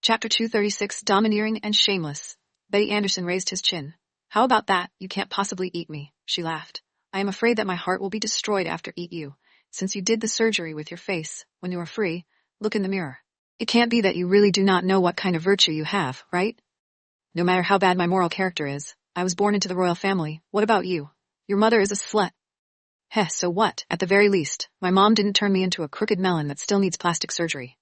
Chapter 236, Domineering and Shameless. Betty Anderson raised his chin. How about that? You can't possibly eat me, she laughed. I am afraid that my heart will be destroyed after eat you. Since you did the surgery with your face, when you are free, look in the mirror. It can't be that you really do not know what kind of virtue you have, right? No matter how bad my moral character is, I was born into the royal family. What about you? Your mother is a slut. Heh, so what? At the very least, my mom didn't turn me into a crooked melon that still needs plastic surgery.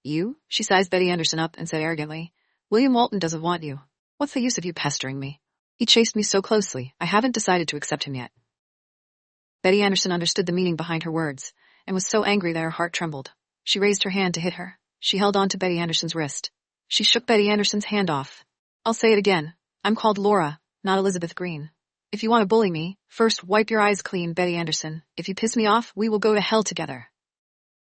You? She sized Betty Anderson up and said arrogantly. William Walton doesn't want you. What's the use of you pestering me? He chased me so closely, I haven't decided to accept him yet. Betty Anderson understood the meaning behind her words, and was so angry that her heart trembled. She raised her hand to hit her. She held on to Betty Anderson's wrist. She shook Betty Anderson's hand off. I'll say it again. I'm called Laura, not Elizabeth Green. If you want to bully me, first wipe your eyes clean, Betty Anderson. If you piss me off, we will go to hell together.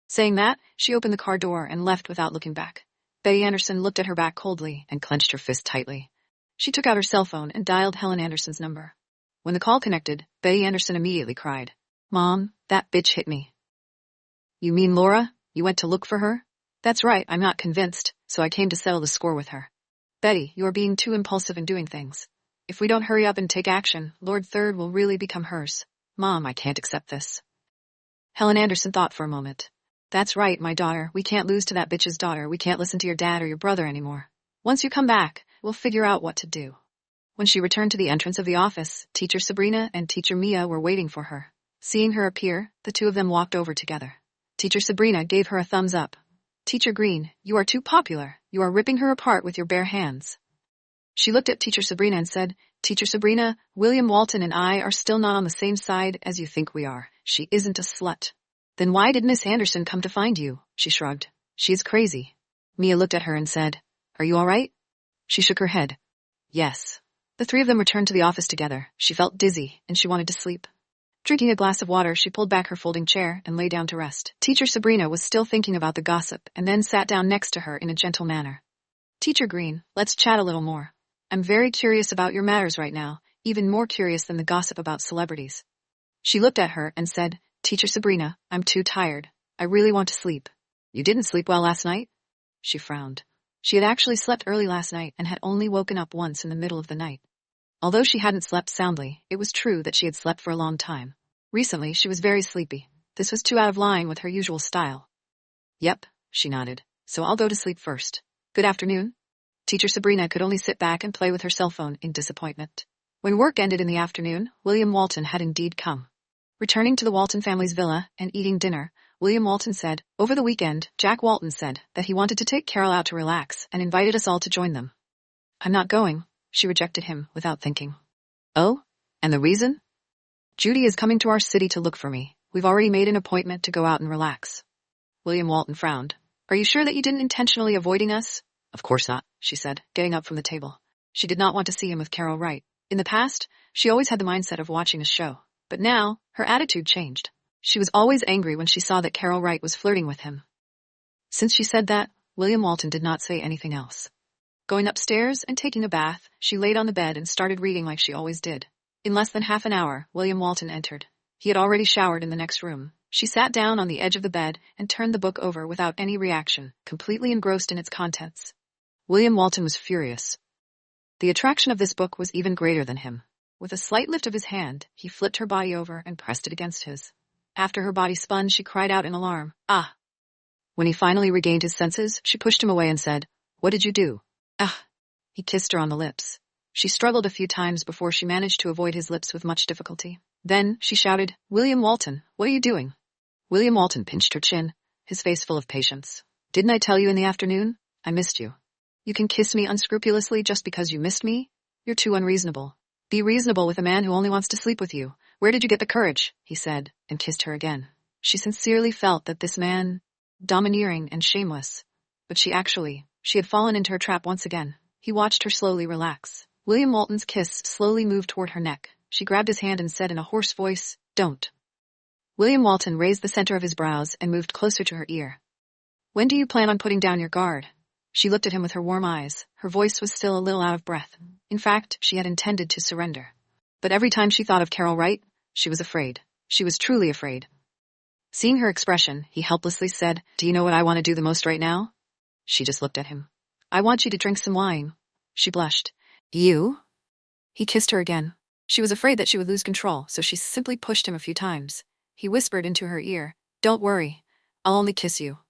Saying that, she opened the car door and left without looking back. Betty Anderson looked at her back coldly and clenched her fist tightly. She took out her cell phone and dialed Helen Anderson's number. When the call connected, Betty Anderson immediately cried, Mom, that bitch hit me. You mean Laura? You went to look for her? That's right, I'm not convinced, so I came to settle the score with her. Betty, you are being too impulsive in doing things. If we don't hurry up and take action, Lord Third will really become hers. Mom, I can't accept this. Helen Anderson thought for a moment. That's right, my daughter, we can't lose to that bitch's daughter. We can't listen to your dad or your brother anymore. Once you come back, we'll figure out what to do. When she returned to the entrance of the office, Teacher Sabrina and Teacher Mia were waiting for her. Seeing her appear, the two of them walked over together. Teacher Sabrina gave her a thumbs up. Teacher Green, you are too popular. You are ripping her apart with your bare hands. She looked at Teacher Sabrina and said, Teacher Sabrina, William Walton and I are still not on the same side as you think we are. She isn't a slut. Then why did Miss Anderson come to find you? She shrugged. She is crazy. Mia looked at her and said, Are you all right? She shook her head. Yes. The three of them returned to the office together. She felt dizzy, and she wanted to sleep. Drinking a glass of water, she pulled back her folding chair and lay down to rest. Teacher Sabrina was still thinking about the gossip and then sat down next to her in a gentle manner. Teacher Green, let's chat a little more. I'm very curious about your matters right now, even more curious than the gossip about celebrities. She looked at her and said, Teacher Sabrina, I'm too tired. I really want to sleep. You didn't sleep well last night? She frowned. She had actually slept early last night and had only woken up once in the middle of the night. Although she hadn't slept soundly, it was true that she had slept for a long time. Recently, she was very sleepy. This was too out of line with her usual style. Yep, she nodded. So I'll go to sleep first. Good afternoon. Teacher Sabrina could only sit back and play with her cell phone in disappointment. When work ended in the afternoon, William Walton had indeed come. Returning to the Walton family's villa and eating dinner, William Walton said, Over the weekend, Jack Walton said that he wanted to take Carol out to relax and invited us all to join them. I'm not going, she rejected him without thinking. Oh? And the reason? Judy is coming to our city to look for me. We've already made an appointment to go out and relax. William Walton frowned. Are you sure that you didn't intentionally avoiding us? Of course not, she said, getting up from the table. She did not want to see him with Carol Wright. In the past, she always had the mindset of watching a show. But now, her attitude changed. She was always angry when she saw that Carol Wright was flirting with him. Since she said that, William Walton did not say anything else. Going upstairs and taking a bath, she laid on the bed and started reading like she always did. In less than half an hour, William Walton entered. He had already showered in the next room. She sat down on the edge of the bed and turned the book over without any reaction, completely engrossed in its contents. William Walton was furious. The attraction of this book was even greater than him. With a slight lift of his hand, he flipped her body over and pressed it against his. After her body spun, she cried out in alarm, Ah! When he finally regained his senses, she pushed him away and said, What did you do? Ah! He kissed her on the lips. She struggled a few times before she managed to avoid his lips with much difficulty. Then, she shouted, William Walton, what are you doing? William Walton pinched her chin, his face full of patience. Didn't I tell you in the afternoon? I missed you. You can kiss me unscrupulously just because you missed me? You're too unreasonable. Be reasonable with a man who only wants to sleep with you. Where did you get the courage? He said, and kissed her again. She sincerely felt that this man, domineering and shameless. But she had fallen into her trap once again. He watched her slowly relax. William Walton's kiss slowly moved toward her neck. She grabbed his hand and said in a hoarse voice, Don't. William Walton raised the center of his brows and moved closer to her ear. When do you plan on putting down your guard? She looked at him with her warm eyes. Her voice was still a little out of breath. In fact, she had intended to surrender. But every time she thought of Carol Wright, she was afraid. She was truly afraid. Seeing her expression, he helplessly said, Do you know what I want to do the most right now? She just looked at him. I want you to drink some wine. She blushed. You? He kissed her again. She was afraid that she would lose control, so she simply pushed him a few times. He whispered into her ear, Don't worry. I'll only kiss you.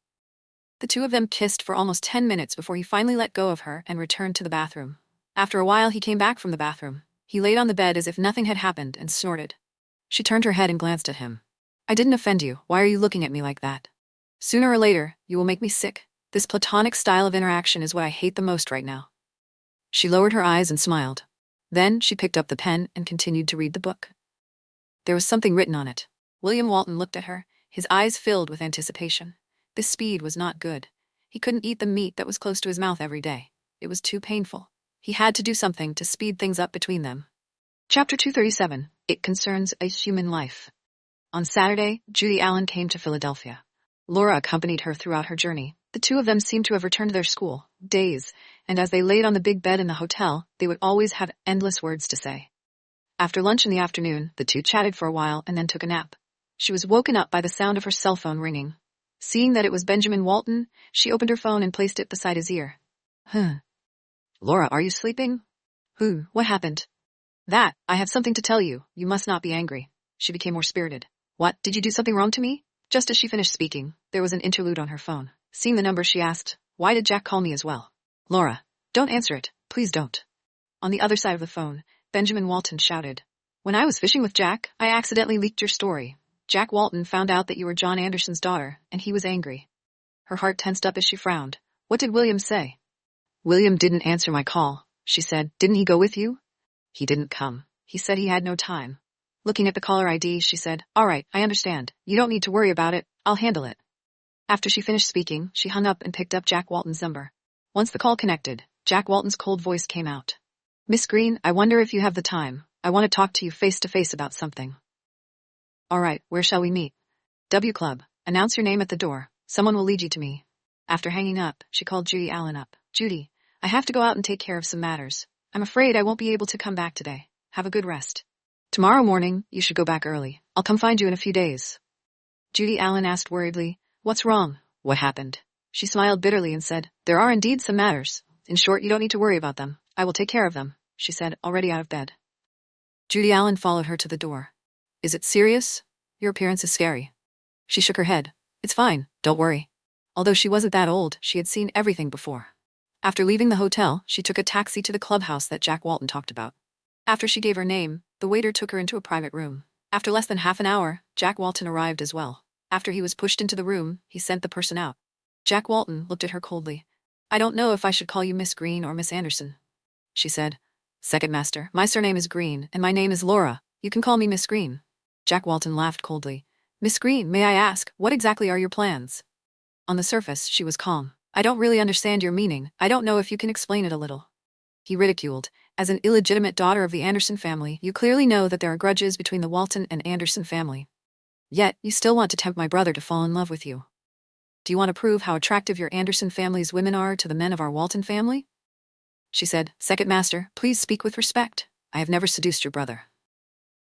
The two of them kissed for almost 10 minutes before he finally let go of her and returned to the bathroom. After a while, he came back from the bathroom. He laid on the bed as if nothing had happened and snorted. She turned her head and glanced at him. I didn't offend you. Why are you looking at me like that? Sooner or later, you will make me sick. This platonic style of interaction is what I hate the most right now. She lowered her eyes and smiled. Then she picked up the pen and continued to read the book. There was something written on it. William Walton looked at her, his eyes filled with anticipation. This speed was not good. He couldn't eat the meat that was close to his mouth every day. It was too painful. He had to do something to speed things up between them. Chapter 237. It concerns a human life. On Saturday, Judy Allen came to Philadelphia. Laura accompanied her throughout her journey. The two of them seemed to have returned to their school, days, and as they laid on the big bed in the hotel, they would always have endless words to say. After lunch in the afternoon, the two chatted for a while and then took a nap. She was woken up by the sound of her cell phone ringing. Seeing that it was Benjamin Walton, she opened her phone and placed it beside his ear. Laura, are you sleeping? What happened? That, I have something to tell you. You must not be angry. She became more spirited. What, did you do something wrong to me? Just as she finished speaking, there was an interlude on her phone. Seeing the number, she asked, Why did Jack call me as well? Laura, don't answer it. Please don't. On the other side of the phone, Benjamin Walton shouted. When I was fishing with Jack, I accidentally leaked your story. Jack Walton found out that you were John Anderson's daughter, and he was angry. Her heart tensed up as she frowned. What did William say? William didn't answer my call, she said. Didn't he go with you? He didn't come. He said he had no time. Looking at the caller ID, she said, All right, I understand. You don't need to worry about it. I'll handle it. After she finished speaking, she hung up and picked up Jack Walton's number. Once the call connected, Jack Walton's cold voice came out. Miss Green, I wonder if you have the time. I want to talk to you face to face about something. All right, where shall we meet? W Club. Announce your name at the door. Someone will lead you to me. After hanging up, she called Judy Allen up. Judy, I have to go out and take care of some matters. I'm afraid I won't be able to come back today. Have a good rest. Tomorrow morning, you should go back early. I'll come find you in a few days. Judy Allen asked worriedly, What's wrong? What happened? She smiled bitterly and said, There are indeed some matters. In short, you don't need to worry about them. I will take care of them, she said, already out of bed. Judy Allen followed her to the door. Is it serious? Your appearance is scary. She shook her head. It's fine, don't worry. Although she wasn't that old, she had seen everything before. After leaving the hotel, she took a taxi to the clubhouse that Jack Walton talked about. After she gave her name, the waiter took her into a private room. After less than half an hour, Jack Walton arrived as well. After he was pushed into the room, he sent the person out. Jack Walton looked at her coldly. I don't know if I should call you Miss Green or Miss Anderson, she said. Second master, my surname is Green, and my name is Laura. You can call me Miss Green. Jack Walton laughed coldly. Miss Green, may I ask, what exactly are your plans? On the surface, she was calm. I don't really understand your meaning. I don't know if you can explain it a little. He ridiculed. As an illegitimate daughter of the Anderson family, you clearly know that there are grudges between the Walton and Anderson family. Yet, you still want to tempt my brother to fall in love with you. Do you want to prove how attractive your Anderson family's women are to the men of our Walton family? She said, Second master, please speak with respect. I have never seduced your brother.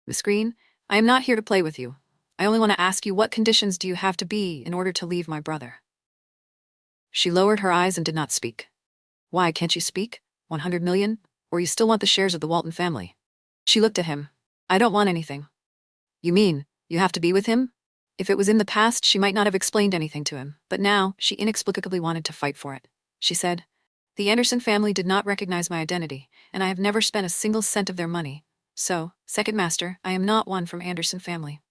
Miss Green, I am not here to play with you. I only want to ask you what conditions do you have to be in order to leave my brother? She lowered her eyes and did not speak. Why can't you speak? 100 million? Or you still want the shares of the Walton family? She looked at him. I don't want anything. You mean, you have to be with him? If it was in the past, she might not have explained anything to him, but now, she inexplicably wanted to fight for it. She said, The Anderson family did not recognize my identity, and I have never spent a single cent of their money. So, second master, I am not one from Anderson family.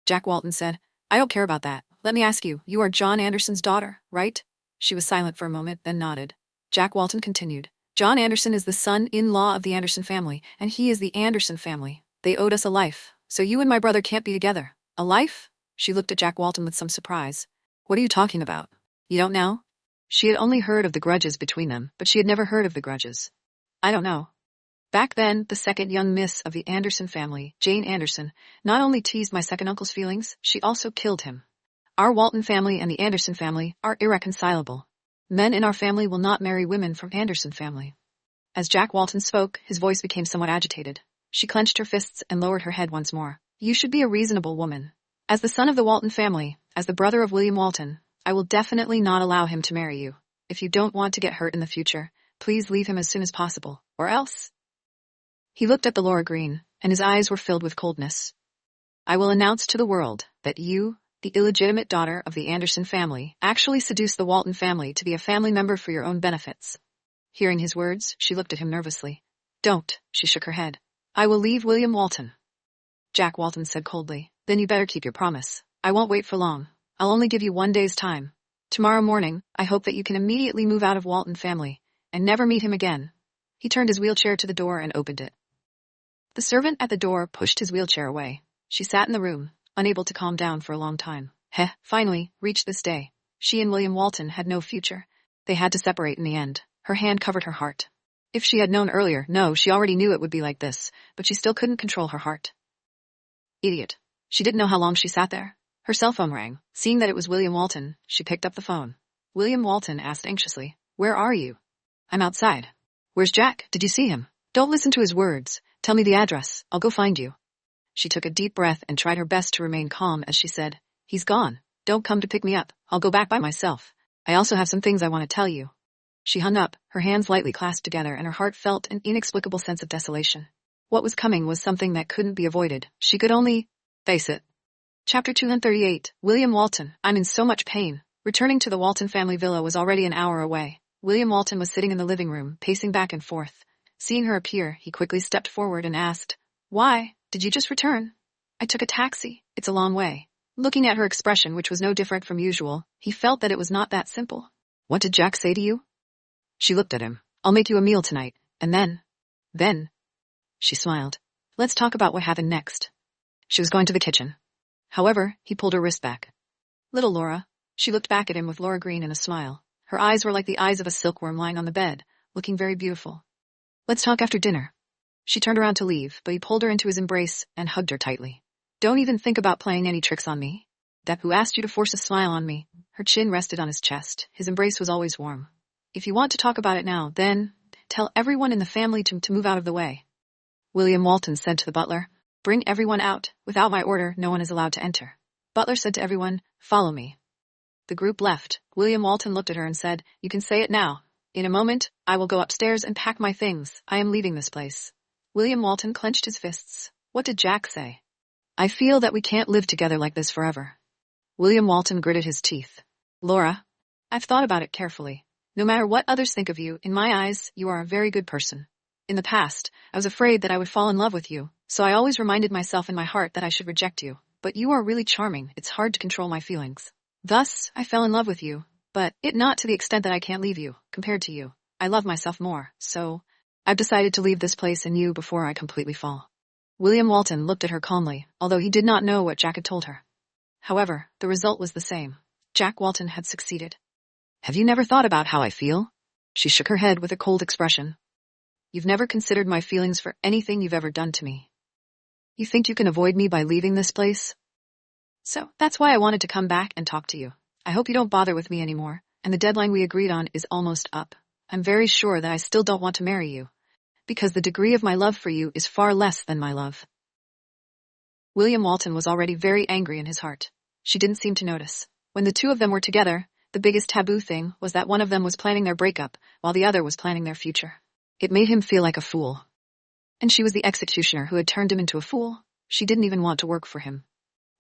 Jack Walton said, I don't care about that. Let me ask you, you are John Anderson's daughter, right? She was silent for a moment, then nodded. Jack Walton continued, John Anderson is the son-in-law of the Anderson family, and he is the Anderson family. They owed us a life, so you and my brother can't be together. A life? She looked at Jack Walton with some surprise. What are you talking about? You don't know? She had only heard of the grudges between them, but she had never heard of the grudges. I don't know. Back then, the second young miss of the Anderson family, Jane Anderson, not only teased my second uncle's feelings, she also killed him. Our Walton family and the Anderson family are irreconcilable. Men in our family will not marry women from Anderson family. As Jack Walton spoke, his voice became somewhat agitated. She clenched her fists and lowered her head once more. You should be a reasonable woman. As the son of the Walton family, as the brother of William Walton, I will definitely not allow him to marry you. If you don't want to get hurt in the future, please leave him as soon as possible, or else. He looked at the Laura Green, and his eyes were filled with coldness. I will announce to the world that you, the illegitimate daughter of the Anderson family, actually seduced the Walton family to be a family member for your own benefits. Hearing his words, she looked at him nervously. Don't, she shook her head. I will leave William Walton. Jack Walton said coldly. Then you better keep your promise. I won't wait for long. I'll only give you 1 day's time. Tomorrow morning, I hope that you can immediately move out of Walton family and never meet him again. He turned his wheelchair to the door and opened it. The servant at the door pushed his wheelchair away. She sat in the room, unable to calm down for a long time. Finally, reached this day. She and William Walton had no future. They had to separate in the end. Her hand covered her heart. If she had known earlier, no, she already knew it would be like this, but she still couldn't control her heart. Idiot. She didn't know how long she sat there. Her cell phone rang. Seeing that it was William Walton, she picked up the phone. William Walton asked anxiously, Where are you? I'm outside. Where's Jack? Did you see him? Don't listen to his words. Tell me the address. I'll go find you. She took a deep breath and tried her best to remain calm as she said, He's gone. Don't come to pick me up. I'll go back by myself. I also have some things I want to tell you. She hung up, her hands lightly clasped together, and her heart felt an inexplicable sense of desolation. What was coming was something that couldn't be avoided. She could only face it. Chapter 238. William Walton. I'm in so much pain. Returning to the Walton family villa was already an hour away. William Walton was sitting in the living room, pacing back and forth. Seeing her appear, he quickly stepped forward and asked, Why? Did you just return? I took a taxi. It's a long way. Looking at her expression, which was no different from usual, he felt that it was not that simple. What did Jack say to you? She looked at him. I'll make you a meal tonight, and then. She smiled. Let's talk about what happened next. She was going to the kitchen. However, he pulled her wrist back. Little Laura. She looked back at him with Laura Green and a smile. Her eyes were like the eyes of a silkworm lying on the bed, looking very beautiful. Let's talk after dinner. She turned around to leave, but he pulled her into his embrace and hugged her tightly. Don't even think about playing any tricks on me. That who asked you to force a smile on me? Her chin rested on his chest. His embrace was always warm. If you want to talk about it now, then tell everyone in the family to move out of the way. William Walton said to the butler, Bring everyone out. Without my order, no one is allowed to enter. Butler said to everyone, Follow me. The group left. William Walton looked at her and said, You can say it now. In a moment, I will go upstairs and pack my things. I am leaving this place. William Walton clenched his fists. What did Jack say? I feel that we can't live together like this forever. William Walton gritted his teeth. Laura, I've thought about it carefully. No matter what others think of you, in my eyes, you are a very good person. In the past, I was afraid that I would fall in love with you, so I always reminded myself in my heart that I should reject you. But you are really charming. It's hard to control my feelings. Thus, I fell in love with you, but it not to the extent that I can't leave you. Compared to you, I love myself more, so I've decided to leave this place and you before I completely fall. William Walton looked at her calmly, although he did not know what Jack had told her. However, the result was the same. Jack Walton had succeeded. Have you never thought about how I feel? She shook her head with a cold expression. You've never considered my feelings for anything you've ever done to me. You think you can avoid me by leaving this place? So, that's why I wanted to come back and talk to you. I hope you don't bother with me anymore, and the deadline we agreed on is almost up. I'm very sure that I still don't want to marry you, because the degree of my love for you is far less than my love. William Walton was already very angry in his heart. She didn't seem to notice. When the two of them were together, the biggest taboo thing was that one of them was planning their breakup, while the other was planning their future. It made him feel like a fool. And she was the executioner who had turned him into a fool. She didn't even want to work for him.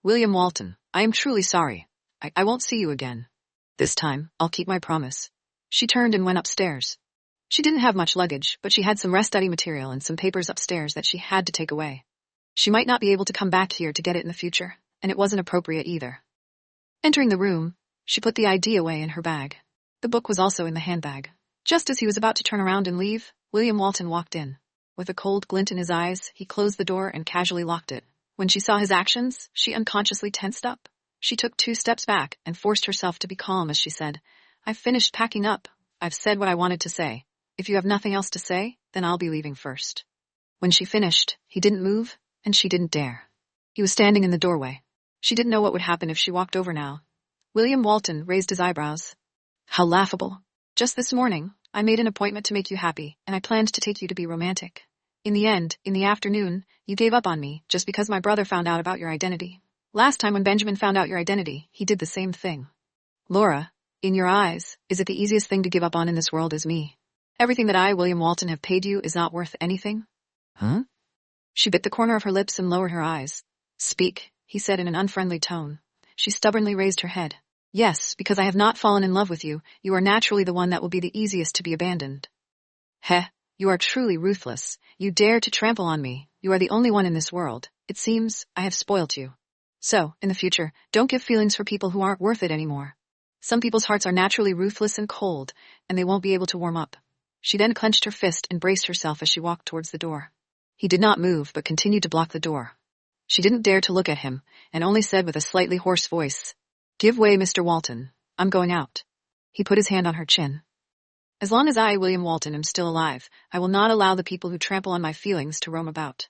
William Walton, I am truly sorry. I won't see you again. This time, I'll keep my promise. She turned and went upstairs. She didn't have much luggage, but she had some rest study material and some papers upstairs that she had to take away. She might not be able to come back here to get it in the future, and it wasn't appropriate either. Entering the room, she put the ID away in her bag. The book was also in the handbag. Just as he was about to turn around and leave, William Walton walked in. With a cold glint in his eyes, he closed the door and casually locked it. When she saw his actions, she unconsciously tensed up. She took 2 steps back and forced herself to be calm as she said, I've finished packing up. I've said what I wanted to say. If you have nothing else to say, then I'll be leaving first. When she finished, he didn't move, and she didn't dare. He was standing in the doorway. She didn't know what would happen if she walked over now. William Walton raised his eyebrows. How laughable. Just this morning, I made an appointment to make you happy, and I planned to take you to be romantic. In the end, in the afternoon, you gave up on me just because my brother found out about your identity. Last time when Benjamin found out your identity, he did the same thing. Laura, In your eyes, is it the easiest thing to give up on in this world is me? Everything that I, William Walton, have paid you is not worth anything? Huh? She bit the corner of her lips and lowered her eyes. Speak, he said in an unfriendly tone. She stubbornly raised her head. Yes, because I have not fallen in love with you, you are naturally the one that will be the easiest to be abandoned. Heh, you are truly ruthless. You dare to trample on me. You are the only one in this world. It seems I have spoilt you. So, in the future, don't give feelings for people who aren't worth it anymore. Some people's hearts are naturally ruthless and cold, and they won't be able to warm up. She then clenched her fist and braced herself as she walked towards the door. He did not move, but continued to block the door. She didn't dare to look at him, and only said with a slightly hoarse voice, Give way, Mr. Walton. I'm going out. He put his hand on her chin. As long as I, William Walton, am still alive, I will not allow the people who trample on my feelings to roam about.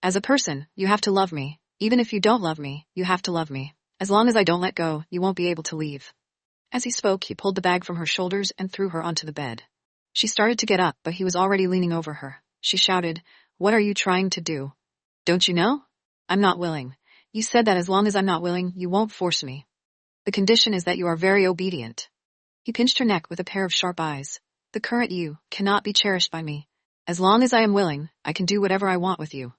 As a person, you have to love me. Even if you don't love me, you have to love me. As long as I don't let go, you won't be able to leave. As he spoke, he pulled the bag from her shoulders and threw her onto the bed. She started to get up, but he was already leaning over her. She shouted, What are you trying to do? Don't you know? I'm not willing. You said that as long as I'm not willing, you won't force me. The condition is that you are very obedient. He pinched her neck with a pair of sharp eyes. The current you cannot be cherished by me. As long as I am willing, I can do whatever I want with you.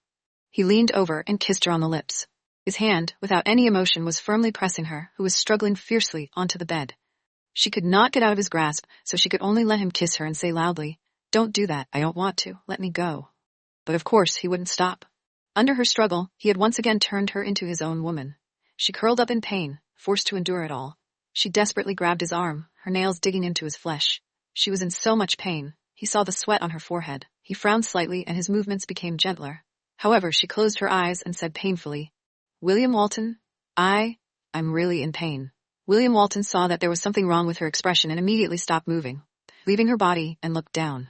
He leaned over and kissed her on the lips. His hand, without any emotion, was firmly pressing her, who was struggling fiercely, onto the bed. She could not get out of his grasp, so she could only let him kiss her and say loudly, Don't do that, I don't want to, let me go. But of course he wouldn't stop. Under her struggle, he had once again turned her into his own woman. She curled up in pain, forced to endure it all. She desperately grabbed his arm, her nails digging into his flesh. She was in so much pain. He saw the sweat on her forehead. He frowned slightly and his movements became gentler. However, she closed her eyes and said painfully, William Walton, I'm really in pain. William Walton saw that there was something wrong with her expression and immediately stopped moving, leaving her body, and looked down.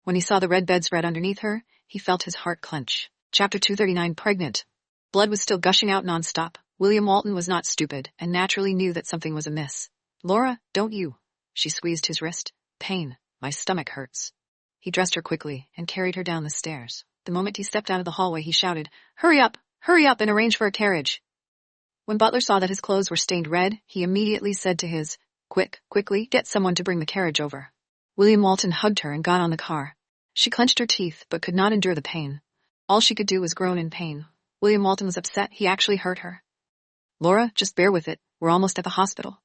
When he saw the red bedspread underneath her, he felt his heart clench. Chapter 239 Pregnant. Blood was still gushing out nonstop. William Walton was not stupid, and naturally knew that something was amiss. Laura, don't you? She squeezed his wrist. Pain. My stomach hurts. He dressed her quickly, and carried her down the stairs. The moment he stepped out of the hallway, he shouted, hurry up, and arrange for a carriage. When Butler saw that his clothes were stained red, he immediately said to his, quickly, get someone to bring the carriage over. William Walton hugged her and got on the car. She clenched her teeth, but could not endure the pain. All she could do was groan in pain. William Walton was upset. He actually hurt her. Laura, just bear with it. We're almost at the hospital.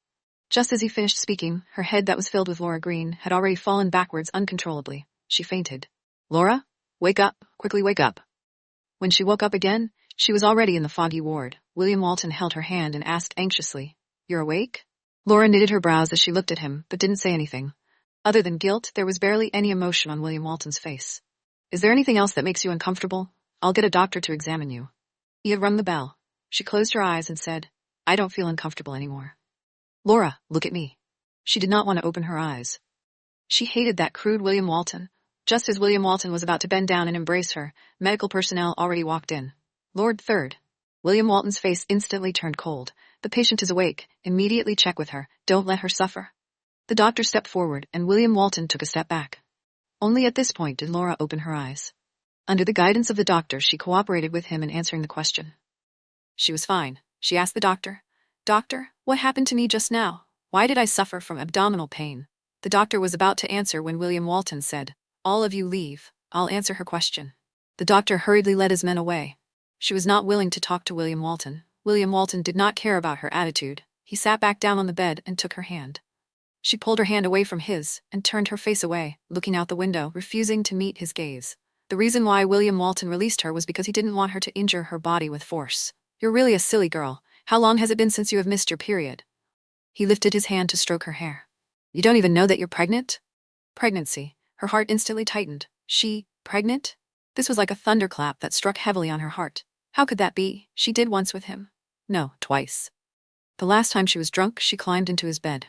Just as he finished speaking, her head that was filled with Laura Green had already fallen backwards uncontrollably. She fainted. Laura, wake up, quickly wake up. When she woke up again, she was already in the foggy ward. William Walton held her hand and asked anxiously, You're awake? Laura knitted her brows as she looked at him, but didn't say anything. Other than guilt, there was barely any emotion on William Walton's face. Is there anything else that makes you uncomfortable? I'll get a doctor to examine you. He had rung the bell. She closed her eyes and said, I don't feel uncomfortable anymore. Laura, look at me. She did not want to open her eyes. She hated that crude William Walton. Just as William Walton was about to bend down and embrace her, medical personnel already walked in. Lord Third. William Walton's face instantly turned cold. The patient is awake. Immediately check with her. Don't let her suffer. The doctor stepped forward, and William Walton took a step back. Only at this point did Laura open her eyes. Under the guidance of the doctor, she cooperated with him in answering the question. She was fine. She asked the doctor, Doctor, what happened to me just now? Why did I suffer from abdominal pain? The doctor was about to answer when William Walton said, All of you leave. I'll answer her question. The doctor hurriedly led his men away. She was not willing to talk to William Walton. William Walton did not care about her attitude. He sat back down on the bed and took her hand. She pulled her hand away from his and turned her face away, looking out the window, refusing to meet his gaze. The reason why William Walton released her was because he didn't want her to injure her body with force. You're really a silly girl. How long has it been since you have missed your period? He lifted his hand to stroke her hair. You don't even know that you're pregnant? Pregnancy. Her heart instantly tightened. She, pregnant? This was like a thunderclap that struck heavily on her heart. How could that be? She did once with him. No, twice. The last time she was drunk, she climbed into his bed.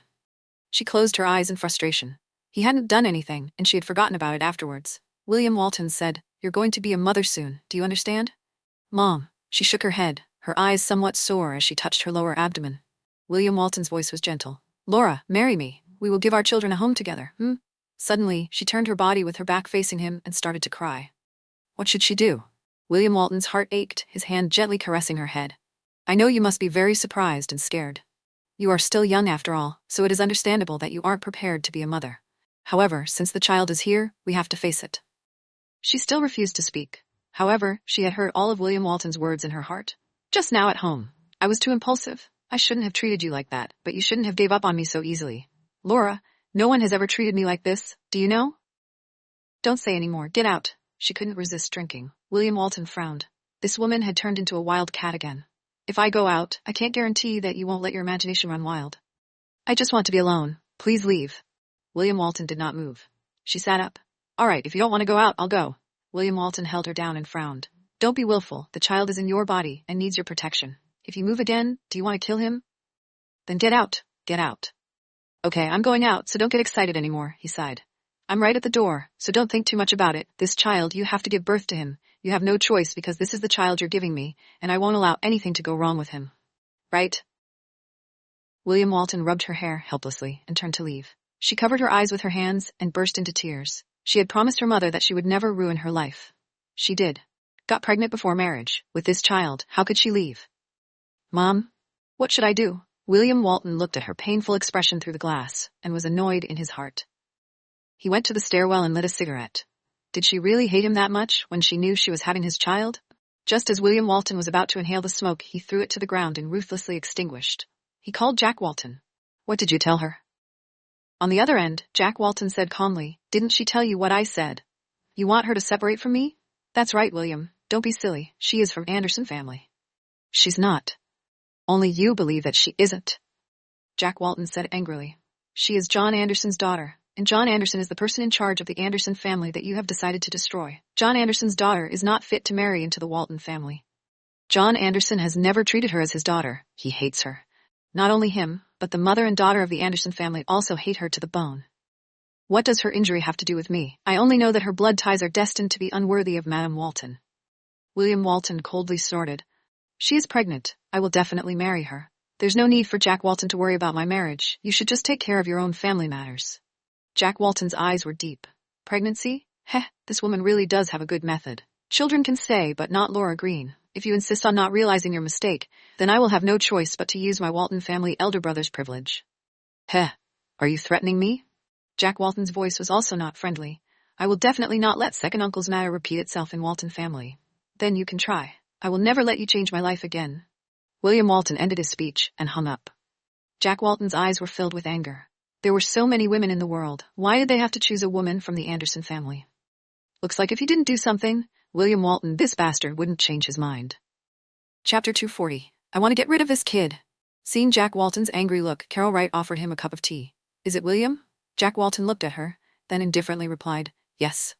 She closed her eyes in frustration. He hadn't done anything, and she had forgotten about it afterwards. William Walton said, You're going to be a mother soon, do you understand? Mom. She shook her head, her eyes somewhat sore as she touched her lower abdomen. William Walton's voice was gentle. Laura, marry me. We will give our children a home together, Suddenly, she turned her body with her back facing him and started to cry. What should she do? William Walton's heart ached, his hand gently caressing her head. I know you must be very surprised and scared. You are still young after all, so it is understandable that you aren't prepared to be a mother. However, since the child is here, we have to face it. She still refused to speak. However, she had heard all of William Walton's words in her heart. Just now at home. I was too impulsive. I shouldn't have treated you like that, but you shouldn't have gave up on me so easily. Laura, no one has ever treated me like this, do you know? Don't say any more, get out. She couldn't resist drinking. William Walton frowned. This woman had turned into a wild cat again. If I go out, I can't guarantee that you won't let your imagination run wild. I just want to be alone. Please leave. William Walton did not move. She sat up. All right, if you don't want to go out, I'll go. William Walton held her down and frowned. Don't be willful. The child is in your body and needs your protection. If you move again, do you want to kill him? Then get out. Get out. Okay, I'm going out, so don't get excited anymore, he sighed. I'm right at the door, so don't think too much about it. This child, you have to give birth to him. You have no choice because this is the child you're giving me, and I won't allow anything to go wrong with him. Right? William Walton rubbed her hair helplessly and turned to leave. She covered her eyes with her hands and burst into tears. She had promised her mother that she would never ruin her life. She did. Got pregnant before marriage. With this child, how could she leave? Mom? What should I do? William Walton looked at her painful expression through the glass and was annoyed in his heart. He went to the stairwell and lit a cigarette. Did she really hate him that much when she knew she was having his child? Just as William Walton was about to inhale the smoke, he threw it to the ground and ruthlessly extinguished. He called Jack Walton. What did you tell her? On the other end, Jack Walton said calmly, Didn't she tell you what I said? You want her to separate from me? That's right, William. Don't be silly. She is from Anderson family. She's not. Only you believe that she isn't. Jack Walton said angrily. She is John Anderson's daughter, and John Anderson is the person in charge of the Anderson family that you have decided to destroy. John Anderson's daughter is not fit to marry into the Walton family. John Anderson has never treated her as his daughter. He hates her. Not only him, but the mother and daughter of the Anderson family also hate her to the bone. What does her injury have to do with me? I only know that her blood ties are destined to be unworthy of Madame Walton. William Walton coldly snorted. She is pregnant. I will definitely marry her. There's no need for Jack Walton to worry about my marriage. You should just take care of your own family matters. Jack Walton's eyes were deep. Pregnancy? Heh, this woman really does have a good method. Children can stay, but not Laura Green. If you insist on not realizing your mistake, then I will have no choice but to use my Walton family elder brother's privilege. Heh, are you threatening me? Jack Walton's voice was also not friendly. I will definitely not let second uncle's matter repeat itself in Walton family. Then you can try. I will never let you change my life again. William Walton ended his speech and hung up. Jack Walton's eyes were filled with anger. There were so many women in the world. Why did they have to choose a woman from the Anderson family? Looks like if he didn't do something, William Walton, this bastard, wouldn't change his mind. Chapter 240. I want to get rid of this kid. Seeing Jack Walton's angry look, Carol Wright offered him a cup of tea. Is it William? Jack Walton looked at her, then indifferently replied, Yes.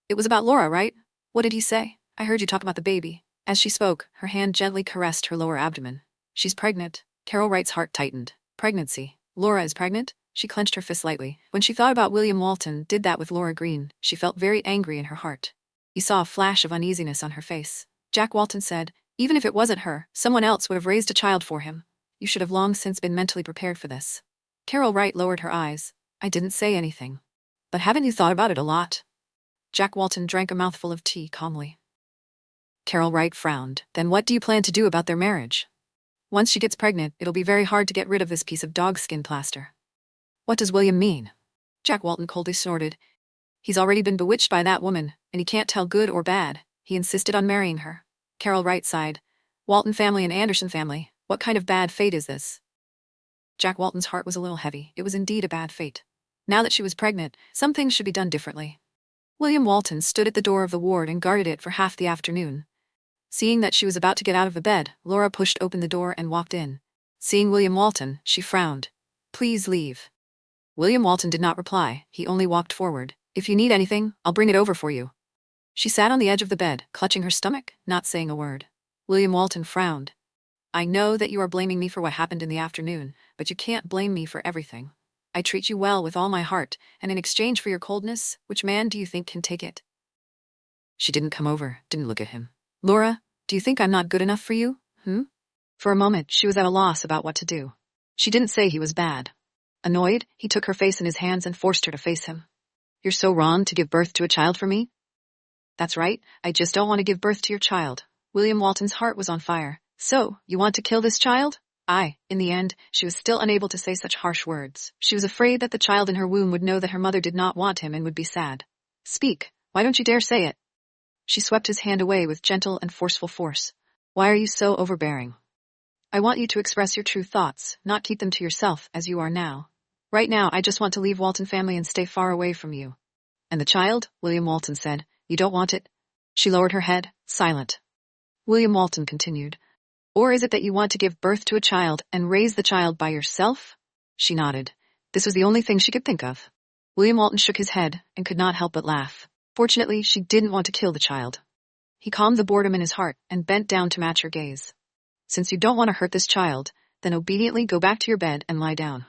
It was about Laura, right? What did he say? I heard you talk about the baby. As she spoke, her hand gently caressed her lower abdomen. She's pregnant. Carol Wright's heart tightened. Pregnancy. Laura is pregnant? She clenched her fist lightly. When she thought about William Walton did that with Laura Green, she felt very angry in her heart. He saw a flash of uneasiness on her face. Jack Walton said, Even if it wasn't her, someone else would have raised a child for him. You should have long since been mentally prepared for this. Carol Wright lowered her eyes. I didn't say anything. But haven't you thought about it a lot? Jack Walton drank a mouthful of tea calmly. Carol Wright frowned. Then what do you plan to do about their marriage? Once she gets pregnant, it'll be very hard to get rid of this piece of dogskin plaster. What does William mean? Jack Walton coldly snorted. He's already been bewitched by that woman, and he can't tell good or bad. He insisted on marrying her. Carol Wright sighed. Walton family and Anderson family. What kind of bad fate is this? Jack Walton's heart was a little heavy. It was indeed a bad fate. Now that she was pregnant, some things should be done differently. William Walton stood at the door of the ward and guarded it for half the afternoon. Seeing that she was about to get out of the bed, Laura pushed open the door and walked in. Seeing William Walton, she frowned. Please leave. William Walton did not reply. He only walked forward. If you need anything, I'll bring it over for you. She sat on the edge of the bed, clutching her stomach, not saying a word. William Walton frowned. I know that you are blaming me for what happened in the afternoon, but you can't blame me for everything. I treat you well with all my heart, and in exchange for your coldness, which man do you think can take it? She didn't come over, didn't look at him. Laura, do you think I'm not good enough for you? For a moment, she was at a loss about what to do. She didn't say he was bad. Annoyed, he took her face in his hands and forced her to face him. You're so wrong to give birth to a child for me? That's right, I just don't want to give birth to your child. William Walton's heart was on fire. So, you want to kill this child? In the end, she was still unable to say such harsh words. She was afraid that the child in her womb would know that her mother did not want him and would be sad. Speak, why don't you dare say it? She swept his hand away with gentle and forceful force. Why are you so overbearing? I want you to express your true thoughts, not keep them to yourself as you are now. Right now, I just want to leave Walton family and stay far away from you. And the child? William Walton said. You don't want it? She lowered her head, silent. William Walton continued. Or is it that you want to give birth to a child and raise the child by yourself? She nodded. This was the only thing she could think of. William Walton shook his head and could not help but laugh. Fortunately, she didn't want to kill the child. He calmed the boredom in his heart and bent down to match her gaze. Since you don't want to hurt this child, then obediently go back to your bed and lie down.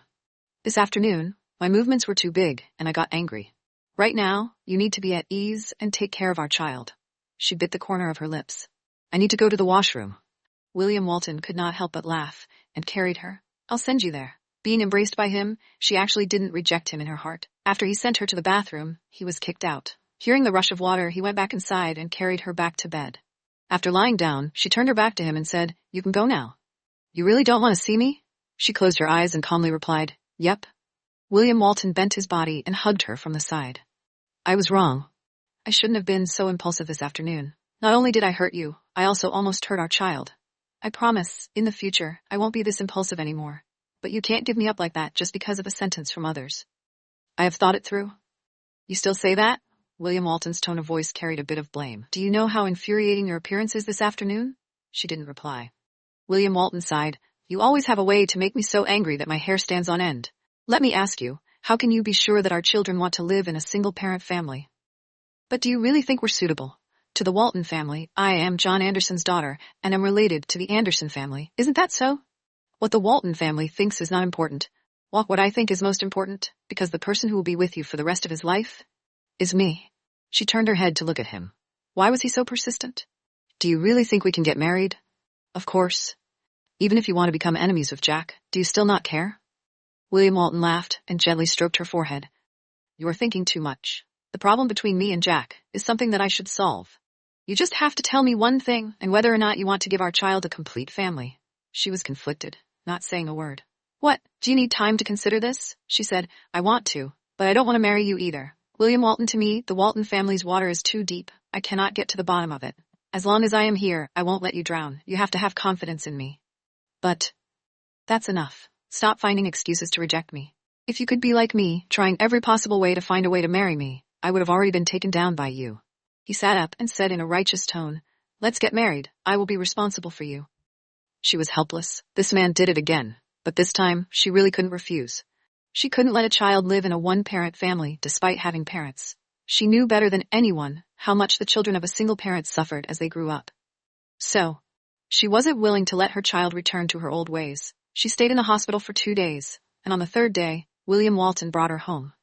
This afternoon, my movements were too big, and I got angry. Right now, you need to be at ease and take care of our child. She bit the corner of her lips. I need to go to the washroom. William Walton could not help but laugh, and carried her. I'll send you there. Being embraced by him, she actually didn't reject him in her heart. After he sent her to the bathroom, he was kicked out. Hearing the rush of water, he went back inside and carried her back to bed. After lying down, she turned her back to him and said, You can go now. You really don't want to see me? She closed her eyes and calmly replied, Yep. William Walton bent his body and hugged her from the side. I was wrong. I shouldn't have been so impulsive this afternoon. Not only did I hurt you, I also almost hurt our child. I promise, in the future, I won't be this impulsive anymore. But you can't give me up like that just because of a sentence from others. I have thought it through. You still say that? William Walton's tone of voice carried a bit of blame. Do you know how infuriating your appearance is this afternoon? She didn't reply. William Walton sighed. You always have a way to make me so angry that my hair stands on end. Let me ask you, how can you be sure that our children want to live in a single-parent family? But do you really think we're suitable? To the Walton family, I am John Anderson's daughter, and am related to the Anderson family. Isn't that so? What the Walton family thinks is not important. What I think is most important, because the person who will be with you for the rest of his life is me. She turned her head to look at him. Why was he so persistent? Do you really think we can get married? Of course. Even if you want to become enemies with Jack, do you still not care? William Walton laughed and gently stroked her forehead. You are thinking too much. The problem between me and Jack is something that I should solve. You just have to tell me one thing, and whether or not you want to give our child a complete family. She was conflicted, not saying a word. What? Do you need time to consider this? She said. I want to, but I don't want to marry you either. William Walton, to me, the Walton family's water is too deep. I cannot get to the bottom of it. As long as I am here, I won't let you drown. You have to have confidence in me. But that's enough. Stop finding excuses to reject me. If you could be like me, trying every possible way to find a way to marry me, I would have already been taken down by you. He sat up and said in a righteous tone, Let's get married. I will be responsible for you. She was helpless. This man did it again, but this time she really couldn't refuse. She couldn't let a child live in a one-parent family despite having parents. She knew better than anyone how much the children of a single parent suffered as they grew up. So, she wasn't willing to let her child return to her old ways. She stayed in the hospital for 2 days, and on the 3rd day, William Walton brought her home.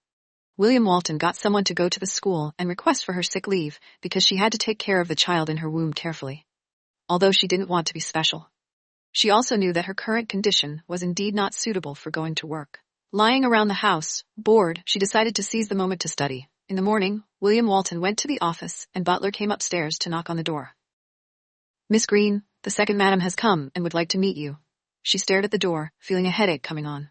William Walton got someone to go to the school and request for her sick leave because she had to take care of the child in her womb carefully. Although she didn't want to be special. She also knew that her current condition was indeed not suitable for going to work. Lying around the house, bored, she decided to seize the moment to study. In the morning, William Walton went to the office and butler came upstairs to knock on the door. Miss Green, the second madam has come and would like to meet you. She stared at the door, feeling a headache coming on.